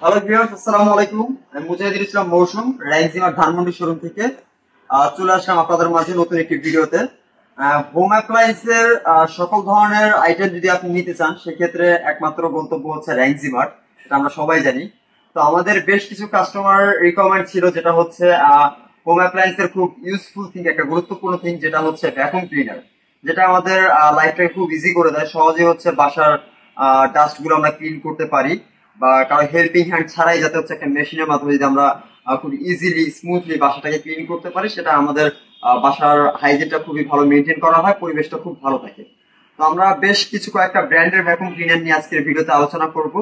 Hello viewers, আসসালামু আলাইকুম। আমি মুজাহিদুল ইসলাম মৌসুম রাইজিমার ধানমন্ডি শোরুম থেকে চলে আসলাম আপনাদের মাঝে নতুন একটি ভিডিওতে। হোম অ্যাপ্লায়েন্সের সকল ধরনের আইটেম যদি আপনি নিতে চান সেক্ষেত্রে একমাত্র গন্তব্য হচ্ছে র্যাঙ্কজিমার, সেটা আমরা সবাই জানি। তো আমাদের বেশ কিছু কাস্টমার রিকোয়ারমেন্ট ছিল, যেটা হচ্ছে হোম অ্যাপ্লায়েন্সের খুব ইউজফুল থিং, একটা গুরুত্বপূর্ণ থিং, যেটা হচ্ছে ভ্যাকুয়াম ক্লিনার, যেটা আমাদের লাইফটাকে খুব ইজি করে দেয়। সহজে হচ্ছে বাসার ডাস্ট গুলো আমরা ক্লিন করতে পারি, বা কারো হেল্পিং হ্যান্ড ছাড়াই যাতে হচ্ছে একটা মেশিনের মাধ্যমে যদি আমরা খুব ইজিলি স্মুথলি বাসাটাকে ক্লিন করতে পারি, সেটা আমাদের বাসার হাইজিনটা খুবই ভালো মেনটেন করা হয়, পরিবেশটা খুব ভালো থাকে। তো আমরা বেশ কিছু কয়েকটা ব্র্যান্ডের ভ্যাকুয়াম ক্লিনার নিয়ে আজকের ভিডিওতে আলোচনা করব।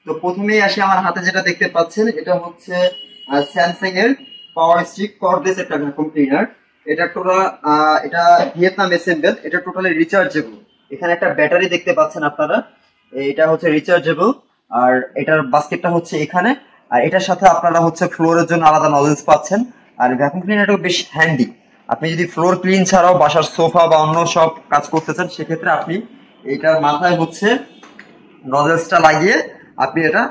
তো প্রথমেই আসি, আমার হাতে যেটা দেখতে পাচ্ছেন এটা হচ্ছে স্যামসাং এর পাওয়ার স্টিক কর্ডলেস একটা ভ্যাকুয়াম ক্লিনার। এটা টোটাল এটা ভিয়েতনাম অ্যাসেম্বল, এটা টোটালি রিচার্জেবল। এখানে একটা ব্যাটারি দেখতে পাচ্ছেন আপনারা, এটা হচ্ছে রিচার্জেবল। আর এটার বাস্কেটটা হচ্ছে এখানে, আর এটার সাথে আপনারা হচ্ছে ফ্লোরের জন্য আলাদা নজেলস পাচ্ছেন। আর ভ্যাকুয়াম ক্লিনারটা বেশ হ্যান্ডি। আপনি যদি ফ্লোর ক্লিন ছাড়াও বাসার সোফা বা অন্য সব কাজ করতে চান, সেক্ষেত্রে আপনি এইটার মাথায় হচ্ছে নজেলসটা লাগিয়ে আপনি এটা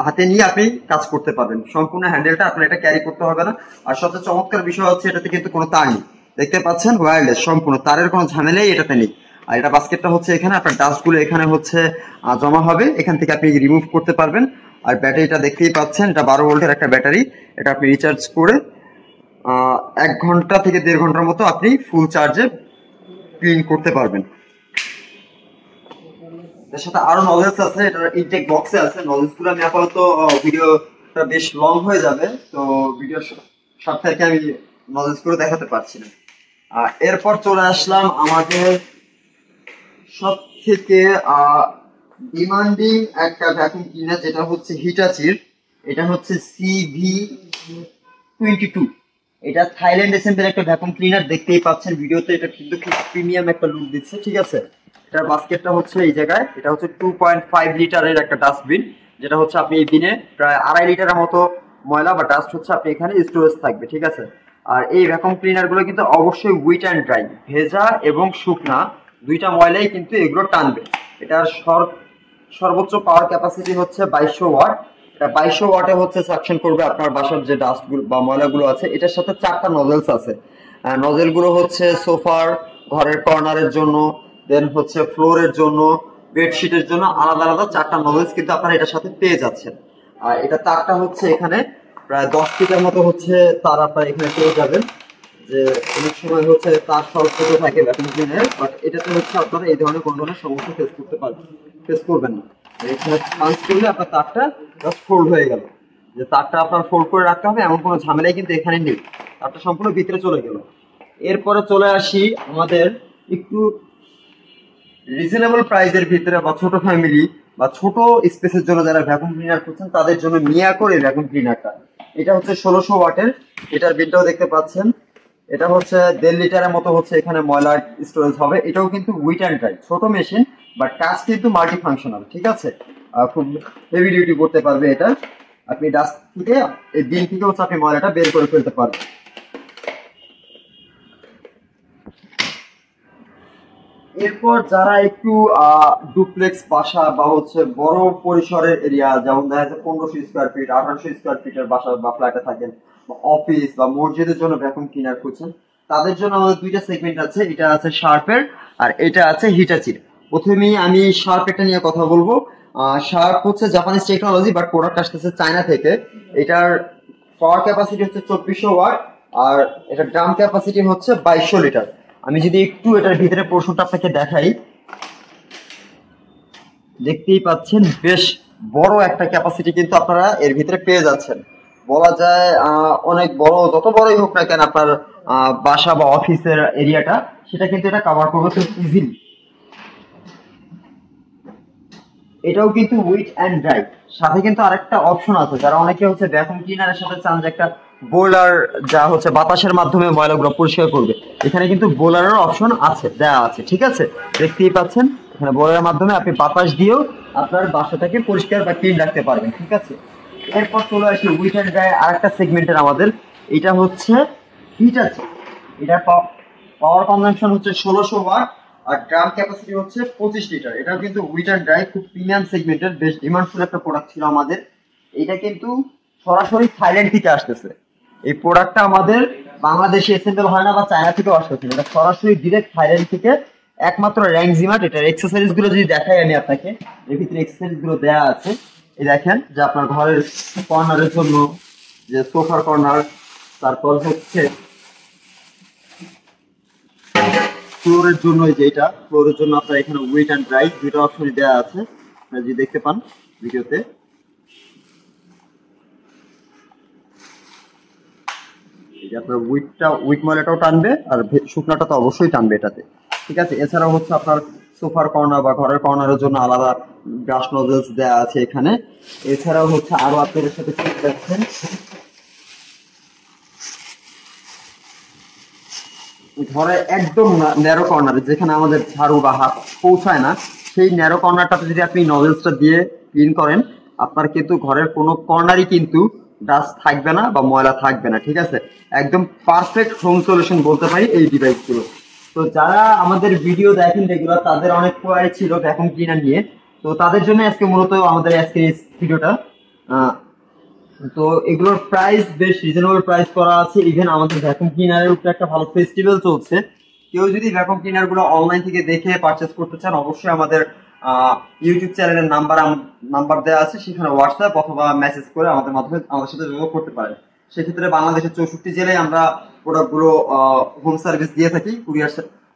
হাতে নিয়ে আপনি কাজ করতে পারবেন। সম্পূর্ণ হ্যান্ডেলটা আপনার এটা ক্যারি করতে হবে না। আর সবচেয়ে চমৎকার বিষয় হচ্ছে এটাতে কিন্তু কোনো তার নেই, দেখতে পাচ্ছেন ওয়্যারলেস, সম্পূর্ণ তারের কোনো ঝামেলাই এটাতে নেই। আর এটা বাস্কেটটা হচ্ছে এখানে, আপনার ডাস্টগুলো এখানে হচ্ছে জমা হবে, এখান থেকে আপনি রিমুভ করতে পারবেন। আর ব্যাটারিটা দেখতেই পাচ্ছেন, এটা 12 ভোল্টের একটা ব্যাটারি। এটা আপনি রিচার্জ করে 1 ঘন্টা থেকে 1.5 ঘন্টার মতো আপনি ফুল চার্জে ক্লিন করতে পারবেন। এর সাথে আরো নলেজ আছে, এটা ইনটেক বক্সে আছে। নলেজ গুলো আমি আপাতত ভিডিওটা বেশ লং হয়ে যাবে, তো ভিডিও সাথে আমি নলেজ গুলো দেখাতে পারছি না। এরপর চলে আসলাম আমাদের সব থেকে ডিমান্ডিং একটা ভ্যাকুয়াম ক্লিনার, যেটা হচ্ছে হিটাচির। এটা হচ্ছে CV22। এটা থাইল্যান্ড এসেম্বল একটা ভ্যাকুয়াম ক্লিনার, দেখতেই পাচ্ছেন ভিডিওতে। এটা কিন্তু খুব প্রিমিয়াম একটা লুক দিচ্ছে, ঠিক আছে। এটার বাস্কেটটা হচ্ছে এই জায়গায়, এটা হচ্ছে 2.5 লিটারের একটা ডাস্টবিন, যেটা হচ্ছে আপনি এই দিনে প্রায় 2.5 লিটারের মতো ময়লা বা ডাস্ট হচ্ছে আপনি এখানে স্টোরেজ থাকবে, ঠিক আছে। আর এই ভ্যাকুয়াম ক্লিনার গুলো কিন্তু অবশ্যই উইট অ্যান্ড ড্রাই, ভেজা এবং শুকনা দুইটা ময়লাই কিন্তু এগুলো টানবে। এটার সর্বোচ্চ পাওয়ার ক্যাপাসিটি হচ্ছে 2200 ওয়াট। এটা 2200 ওয়াটে হচ্ছে সাকশন করবে আপনার বাসার যে ডাস্টগুলো বা ময়লাগুলো আছে। এটার সাথে 4টা নজেলস আছে। নজেল গুলো হচ্ছে সোফার, ঘরের কর্নারের জন্য, দেন হচ্ছে ফ্লোরের জন্য, বেডশিটের জন্য আলাদা আলাদা 4টা নজেলস কিন্তু আপনারা এটার সাথে পেয়ে যাচ্ছেন। আর এটা তারটা হচ্ছে এখানে প্রায় 10 ফিটের মতো হচ্ছে তার আপনারা এখানে পেয়ে যাবেন। যে অনেক সময় হচ্ছে তার শর্ট থাকে ভ্যাকুয়াম ক্লিনার, বাট এটাতে হচ্ছে আপনারা এই ধরনের কোনো ধরনের সমস্যা ফেস করবেন না। এখানে পাঞ্চ করলে আপনার তারটা জাস্ট ফোল্ড হয়ে গেল। যে তারটা আপনার ফোল্ড করে রাখতে হবে এমন কোনো ঝামেলাই কিন্তু এখানে নেই, তারটা সম্পূর্ণ ভিতরে চলে গেল। এরপরে চলে আসি আমাদের একটু রিজনেবল প্রাইসের ভিতরে, বা ছোট ফ্যামিলি বা ছোট স্পেসের জন্য যারা ভ্যাকুয়াম ক্লিনার করছেন তাদের জন্য মিয়াকোর এই ভ্যাকুয়াম ক্লিনারটা। এটা হচ্ছে 1600 ওয়াটের। এটার বিলটাও দেখতে পাচ্ছেন। এটা হচ্ছে 1.5 লিটারের মতো হচ্ছে এখানে ময়লা স্টোরেজ হবে। এটাও কিন্তু উইট অ্যান্ড ড্রাই, ছোট মেশিন, বাট কাজ কিন্তু মাল্টি ফাংশনাল, ঠিক আছে। খুব হেভি ডিউটি করতে পারবে এটা। আপনি ডাস্ট থেকে এই দিন থেকে হচ্ছে আপনি ময়লাটা বের করে ফেলতে পারবেন। এরপর যারা একটু ডুপ্লেক্স বাসা বা হচ্ছে বড় পরিসরের এরিয়া, যেমন দেখা যাচ্ছে 1500 স্কোয়ার ফিট, 1800 স্কোয়ার ফিটের বাসা বা ফ্ল্যাটে থাকেন, অফিস বা মসজিদের জন্য ভ্যাকুয়াম ক্লিনার খুঁজছেন, তাদের জন্য আমাদের দুইটা সেগমেন্ট আছে। এটা আছে শার্পের আর এটা আছে হিটাচির। প্রথমেই আমি শার্পেরটা নিয়ে কথা বলবো। শার্প হচ্ছে জাপানিজ টেকনোলজি, বাট প্রোডাক্ট আসতেছে চায়না থেকে। এটার পাওয়ার ক্যাপাসিটি হচ্ছে 2400 ওয়াট, আর এটার ড্রাম ক্যাপাসিটি হচ্ছে 2200 লিটার। আমি যদি একটু এটার ভিতরে পোর্শনটা আপনাকে দেখাই, দেখতেই পাচ্ছেন বেশ বড় একটা ক্যাপাসিটি কিন্তু আপনারা এর ভিতরে পেয়ে যাচ্ছেন। বলা যায় অনেক বড়, যত বড়ই হোক না কেন আপনার বাসা বা অফিসের এরিয়াটা, সেটা কিন্তু এটা কভার করবে খুব ইজিলি। এটাও কিন্তু উইট অ্যান্ড ড্রাই। সাথে কিন্তু আরেকটা অপশন আছে, যারা অনেকে হচ্ছে ভ্যাকুয়াম ক্লিনারের সাথে চান যে একটা বোলার, যা হচ্ছে বাতাসের মাধ্যমে ময়লাগুলো পরিষ্কার করবে, এখানে কিন্তু বোলারের অপশন আছে, দেওয়া আছে, ঠিক আছে। দেখতেই পাচ্ছেন এখানে বোলারের মাধ্যমে আপনি বাতাস দিয়েও আপনার বাসাটাকে পরিষ্কার বা ক্লিন রাখতে পারবেন, ঠিক আছে। এরপর চলে আসি উইট অ্যান্ড ড্রাই আরেকটা সেগমেন্টের আমাদের। এটা হচ্ছে হিটাচি। এটা পাওয়ার কনজাম্পশন হচ্ছে 1600 ওয়াট, আর ড্রাম ক্যাপাসিটি হচ্ছে 25 লিটার। এটা কিন্তু উইট অ্যান্ড ড্রাই, খুব প্রিমিয়াম সেগমেন্টের বেশ ডিমান্ডফুল একটা প্রোডাক্ট ছিল আমাদের। এটা কিন্তু সরাসরি থাইল্যান্ড থেকে আসতেছে। এই প্রোডাক্টটা আমাদের বাংলাদেশে অ্যাসেম্বল হয় না বা চায়না থেকেও আসতেছে, এটা সরাসরি ডিরেক্ট থাইল্যান্ড থেকে। একমাত্র র্যাংজিমার্ট। এটার এক্সেসরিজ গুলো যদি দেখাই আমি আপনাকে, এর ভিতরে এক্সেসরিজ গুলো দেওয়া আছে। এই দেখেন যে আপনার ঘরের কর্নারের জন্য যে সোফার কর্নার, তারপর হচ্ছে ফ্লোরের জন্য, যেটা ফ্লোরের জন্য আপনার এখানে ওয়েট অ্যান্ড ড্রাই দুটো অপশনই দেওয়া আছে, আপনারা যদি দেখতে পান ভিডিওতে। এই যে আপনার উইট ময়লাটাও টানবে আর শুকনাটা তো অবশ্যই টানবে এটাতে, ঠিক আছে। এছাড়াও হচ্ছে আপনার সোফার কর্নার বা ঘরের কর্নারের জন্য আলাদা ব্রাশ নজলস দেওয়া আছে এখানে। এছাড়াও হচ্ছে আরো আপনাদের সাথে দেখছেন ঘরে একদম ন্যারো কর্নারে, যেখানে আমাদের ঝাড়ু বা হাত পৌঁছায় না, সেই ন্যারো কর্নারটাতে যদি আপনি নজলসটা দিয়ে ক্লিন করেন, আপনার কিন্তু ঘরের কোনো কর্নারই কিন্তু ডাস্ট থাকবে না বা ময়লা থাকবে না, ঠিক আছে। একদম পারফেক্ট হোম সলিউশন বলতে পারি এই ডিভাইসগুলো। তো যারা আমাদের ভিডিও দেখেন রেগুলার, তাদের অনেক কোয়ারি ছিল ভ্যাকুম ক্লিনার নিয়ে, তো তাদের জন্য আজকে মূলত আমাদের আজকে এই ভিডিওটা। তো এগুলোর প্রাইস বেশ রিজনেবল প্রাইস করা আছে। ইভেন আমাদের ভ্যাকুম ক্লিনারের উপরে একটা ভালো ফেস্টিভ্যাল চলছে। কেউ যদি ভ্যাকুম ক্লিনার গুলো অনলাইন থেকে দেখে পারচেস করতে চান, অবশ্যই আমাদের ইউটিউব চ্যানেলের নাম্বার দেওয়া আছে, সেখানে হোয়াটসঅ্যাপ অথবা মেসেজ করে আমাদের মাধ্যমে আমাদের সাথে যোগাযোগ করতে পারেন। সেক্ষেত্রে বাংলাদেশের 64 জেলায় আমরা প্রোডাক্ট গুলো হোম সার্ভিস দিয়ে থাকি,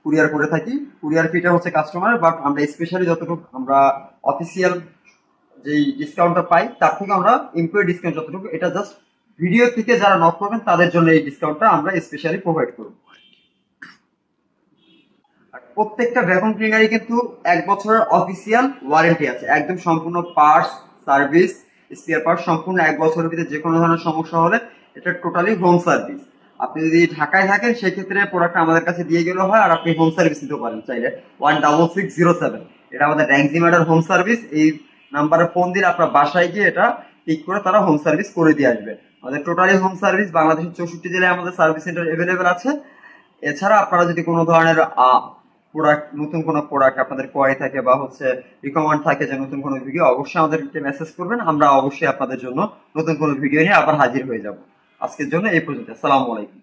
কুরিয়ার করে থাকি। কুরিয়ার ফিটা হচ্ছে কাস্টমার, বাট আমরা স্পেশালি যতটুকু আমরা অফিসিয়াল যে ডিসকাউন্টটা পাই তার থেকে আমরা এমপ্লয়ি ডিসকাউন্ট যতটুকু, এটা জাস্ট ভিডিও থেকে যারা নক করবেন তাদের জন্য এই ডিসকাউন্টটা আমরা স্পেশালি প্রোভাইড করব। প্রত্যেকটা ভ্যাকুম ক্লিনারই কিন্তু 1 বছরের অফিসিয়াল ওয়ারেন্টি আছে, একদম সম্পূর্ণ পার্টস সার্ভিস স্পেয়ার পার্টস সম্পূর্ণ 1 বছরের ভিতরে যে কোনো ধরনের সমস্যা হলে এটা টোটালি হোম সার্ভিস। আপনি যদি ঢাকায় থাকেন সেক্ষেত্রে প্রোডাক্ট আমাদের কাছে দিয়ে গেলে হয়, আর আপনি হোম সার্ভিস নিতে পারেন চাইলে 16607, এটা আমাদের র্যাংজিমার্টের হোম সার্ভিস। এই নাম্বারে ফোন দিলে আপনার বাসায় গিয়ে এটা পিক করে তারা হোম সার্ভিস করে দিয়ে আসবে। আমাদের টোটালি হোম সার্ভিস বাংলাদেশের 64 জেলায় আমাদের সার্ভিস সেন্টার অ্যাভেলেবেল আছে। এছাড়া আপনারা যদি কোনো ধরনের প্রোডাক্ট, নতুন কোনো প্রোডাক্ট আপনাদের কোয়ারি থাকে বা হচ্ছে রিকমেন্ড থাকে যে নতুন কোনো ভিডিও, অবশ্যই আমাদেরকে মেসেজ করবেন, আমরা অবশ্যই আপনাদের জন্য নতুন কোনো ভিডিও নিয়ে আবার হাজির হয়ে যাব। আজকের জন্য এই পর্যন্ত। আসসালামু আলাইকুম।